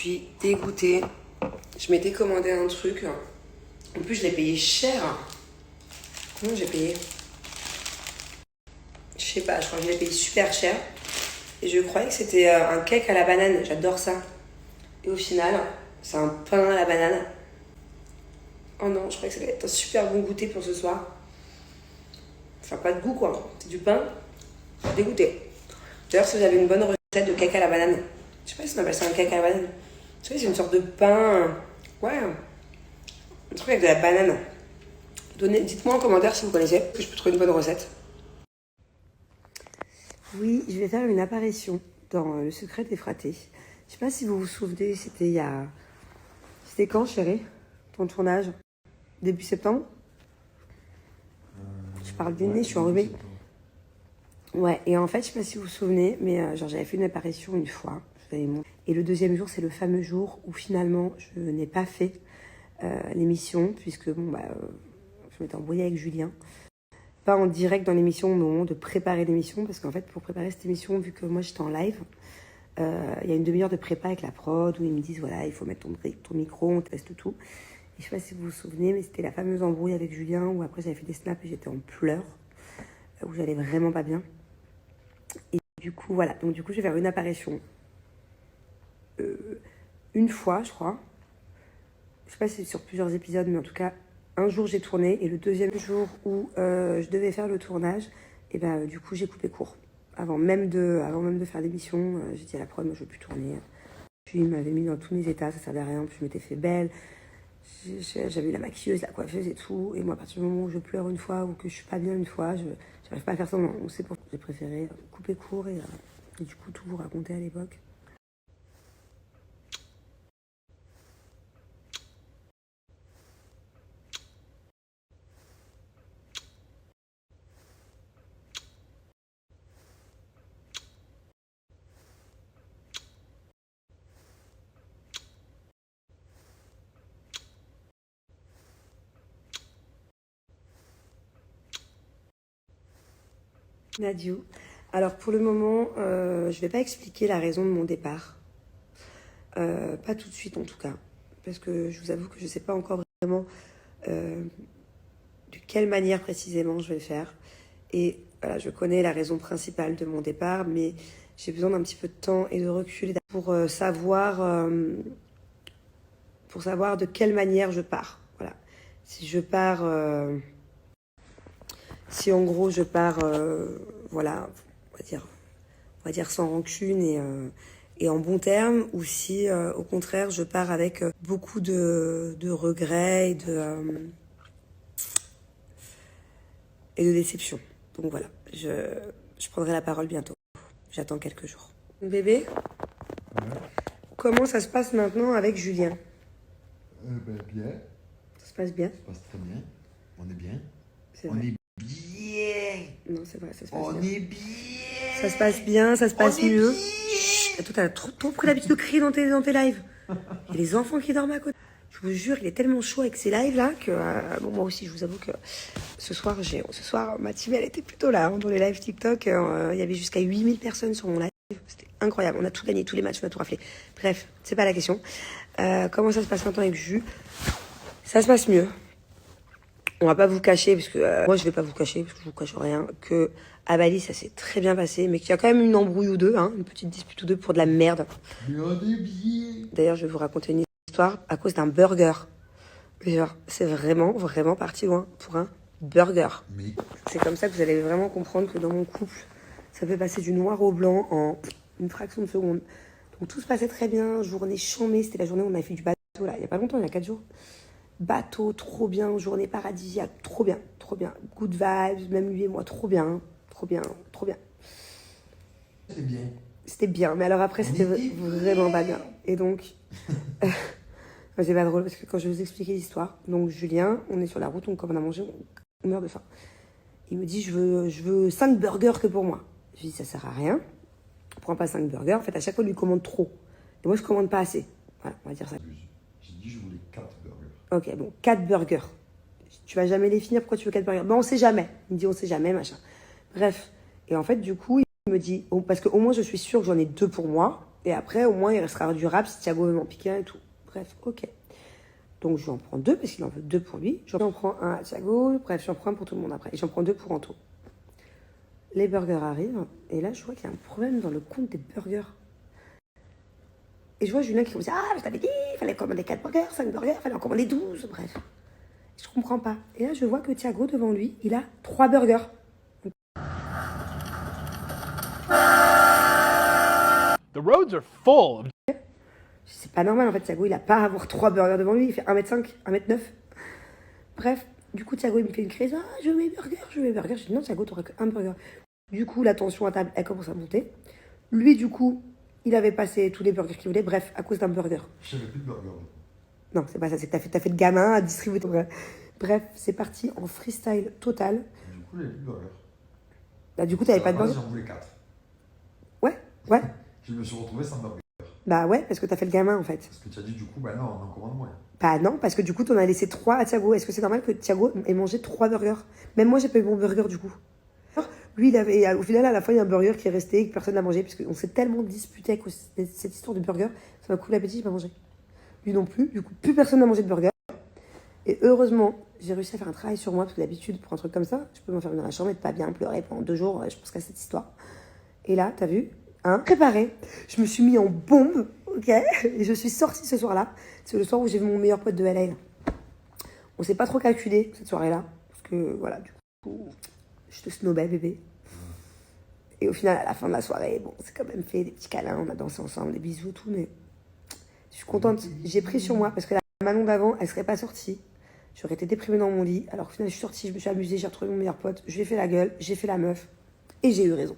suis dégoûtée. Je m'étais commandé un truc. En plus, je l'ai payé cher. Combien j'ai payé? Je sais pas, je crois que je l'ai payé super cher. Et je croyais que c'était un cake à la banane. J'adore ça. Et au final, c'est un pain à la banane. Oh non, je croyais que ça allait être un super bon goûter pour ce soir. Enfin, pas de goût quoi. C'est du pain. Dégoûté. D'ailleurs, si vous avez une bonne recette de cake à la banane, je sais pas si on appelle ça un cake à la banane. Tu sais, c'est une sorte de pain. Ouais. Un truc avec de la banane. Dites-moi en commentaire si vous connaissez, que je peux trouver une bonne recette. Oui, je vais faire une apparition dans Le Secret des Fratés. Je sais pas si vous vous souvenez, c'était il y a... C'était quand, chérie, ton tournage? Début septembre? Je parle du nez, je suis enrhumée. Ouais, et en fait, je sais pas si vous vous souvenez, mais genre j'avais fait une apparition une fois. Et le deuxième jour, c'est le fameux jour où finalement, je n'ai pas fait l'émission, puisque je m'étais embrouillée avec Julien. Pas en direct dans l'émission, mais au moment de préparer l'émission, parce qu'en fait, pour préparer cette émission, vu que moi j'étais en live, il y a une demi-heure de prépa avec la prod, où ils me disent, voilà, il faut mettre ton micro, on teste tout. Et je sais pas si vous vous souvenez, mais c'était la fameuse embrouille avec Julien, où après j'avais fait des snaps et j'étais en pleurs, où j'allais vraiment pas bien. Et du coup, voilà, donc du coup, je vais faire une apparition une fois, je crois. Je sais pas si c'est sur plusieurs épisodes, mais en tout cas, un jour j'ai tourné, et le deuxième jour où je devais faire le tournage, et ben du coup j'ai coupé court. Avant même de faire l'émission, j'ai dit à la prod, moi je veux plus tourner. Puis il m'avait mis dans tous mes états, ça servait à rien, puis je m'étais fait belle. J'avais eu la maquilleuse, la coiffeuse et tout, et moi à partir du moment où je pleure une fois ou que je suis pas bien une fois, je n'arrive pas à faire ça, non, c'est pour ça que j'ai préféré couper court et du coup tout vous raconter à l'époque. Nadiou. Alors pour le moment, je vais pas expliquer la raison de mon départ. Pas tout de suite en tout cas. Parce que je vous avoue que je sais pas encore vraiment de quelle manière précisément je vais le faire. Et voilà, je connais la raison principale de mon départ, mais j'ai besoin d'un petit peu de temps et de recul pour savoir de quelle manière je pars. Voilà. Si je pars... si en gros je pars, voilà, on va dire sans rancune et en bon terme, ou si au contraire je pars avec beaucoup de regrets et de déception. Donc voilà, je prendrai la parole bientôt. J'attends quelques jours. Bébé, Ouais. comment ça se passe maintenant avec Julien? Bien. Ça se passe bien? Ça se passe très bien. On est bien. C'est On vrai. est bien. Non, c'est vrai, ça se passe On bien. est bien. Ça se passe bien, ça se passe On est mieux. bien. Chut, toi, t'as trop pris l'habitude de crier dans tes lives. Il y a les enfants qui dorment à côté. Je vous jure, il est tellement chaud avec ces lives là que bon, moi aussi, je vous avoue que ce soir, ma team elle était plutôt là dans les lives TikTok. Il y avait jusqu'à 8000 personnes sur mon live. C'était incroyable. On a tout gagné, tous les matchs, on a tout raflé. Bref, c'est pas la question. Comment ça se passe maintenant avec Jus? Ça se passe mieux. On va pas vous cacher, parce que moi je vais pas vous cacher, parce que je vous cache rien, que à Bali ça s'est très bien passé, mais qu'il y a quand même une embrouille ou deux, hein, une petite dispute ou deux pour de la merde. Mais on est bien. D'ailleurs, je vais vous raconter une histoire à cause d'un burger. Genre, c'est vraiment parti loin pour un burger. Mais C'est comme ça que vous allez vraiment comprendre que dans mon couple, ça peut passer du noir au blanc en une fraction de seconde. Donc tout se passait très bien, journée chambée, c'était la journée où on a fait du bateau, là, il y a pas longtemps, il y a 4 jours. Bateau, trop bien, journée paradisiaque, trop bien. Good vibes, même lui et moi, trop bien. c'est bien. C'était bien, mais alors après, c'était vraiment pas bien. Et donc, c'est pas drôle parce que quand je vais vous expliquer l'histoire, donc Julien, on est sur la route, on commande à manger, on meurt de faim. Il me dit, je veux 5 burgers que pour moi. Je lui dis, ça sert à rien. On prend pas 5 burgers. En fait, à chaque fois, il lui commande trop. Et moi, je commande pas assez. Voilà, on va dire ça. J'ai dit je voulais 4 burgers. Ok, bon, 4 burgers. Tu vas jamais les finir, pourquoi tu veux 4 burgers? Ben, on sait jamais. Il me dit, on sait jamais, machin. Bref. Et en fait, du coup, il me dit, parce qu'au moins, je suis sûre que j'en ai 2 pour moi. Et après, au moins, il restera du rap si Thiago veut m'en piquer un et tout. Bref, ok. Donc, je lui en prends 2 parce qu'il en veut 2 pour lui. J'en prends un à Thiago. Bref, j'en prends un pour tout le monde après. Et j'en prends 2 pour Anto. Les burgers arrivent. Et là, je vois qu'il y a un problème dans le compte des burgers. Et je vois Julien qui me dit « Ah, je t'avais dit, il fallait commander 4 burgers, 5 burgers, il fallait en commander 12. » Bref. Je comprends pas. Et là, je vois que Thiago, devant lui, il a 3 burgers. The roads are full. C'est pas normal, en fait, Thiago, il a pas à avoir 3 burgers devant lui. Il fait 1m5, 1m9. Bref, du coup, Thiago, il me fait une crise. « Ah, je veux mes burgers, je veux mes burgers. » Je dis « Non, Thiago, t'auras qu'un burger. » Du coup, la tension à table, elle commence à monter. Lui, du coup, il avait passé tous les burgers qu'il voulait. Bref, à cause d'un burger. J'avais plus de burger. Non, c'est pas ça, c'est que t'as fait de gamin à distribuer ton burger. Bref, c'est parti en freestyle total. Du coup, j'avais plus de burger. Bah, du coup, t'avais pas de burger. J'en voulais 4. Ouais. Je me suis retrouvé sans burger. Bah ouais, parce que t'as fait le gamin, en fait. Parce que tu as dit, du coup, bah non, on en commande moins. Bah non, parce que du coup, t'en as laissé 3 à Thiago. Est-ce que c'est normal que Thiago ait mangé 3 burgers? Même moi, j'ai pas eu mon burger, du coup. Lui, au final, à la fin, il y a un burger qui est resté et que personne n'a mangé, parce qu'on s'est tellement disputé avec cette histoire de burger, ça m'a coupé l'appétit, j'ai pas mangé. Lui non plus, du coup, plus personne n'a mangé de burger. Et heureusement, j'ai réussi à faire un travail sur moi, parce que d'habitude, pour un truc comme ça, je peux m'enfermer dans la chambre et pas bien pleurer pendant 2 jours, je pense qu'à cette histoire. Et là, t'as vu, préparé, je me suis mis en bombe, ok, et je suis sortie ce soir-là. C'est le soir où j'ai vu mon meilleur pote de LA. On s'est pas trop calculé cette soirée-là, parce que voilà, du coup, je te snobais, bébé. Et au final, à la fin de la soirée, bon, c'est quand même fait des petits câlins, on a dansé ensemble, des bisous, tout, mais je suis contente. J'ai pris sur moi, parce que la Manon d'avant, elle serait pas sortie. J'aurais été déprimée dans mon lit. Alors au final, je suis sortie, je me suis amusée, j'ai retrouvé mon meilleur pote, je lui ai fait la gueule, j'ai fait la meuf, et j'ai eu raison.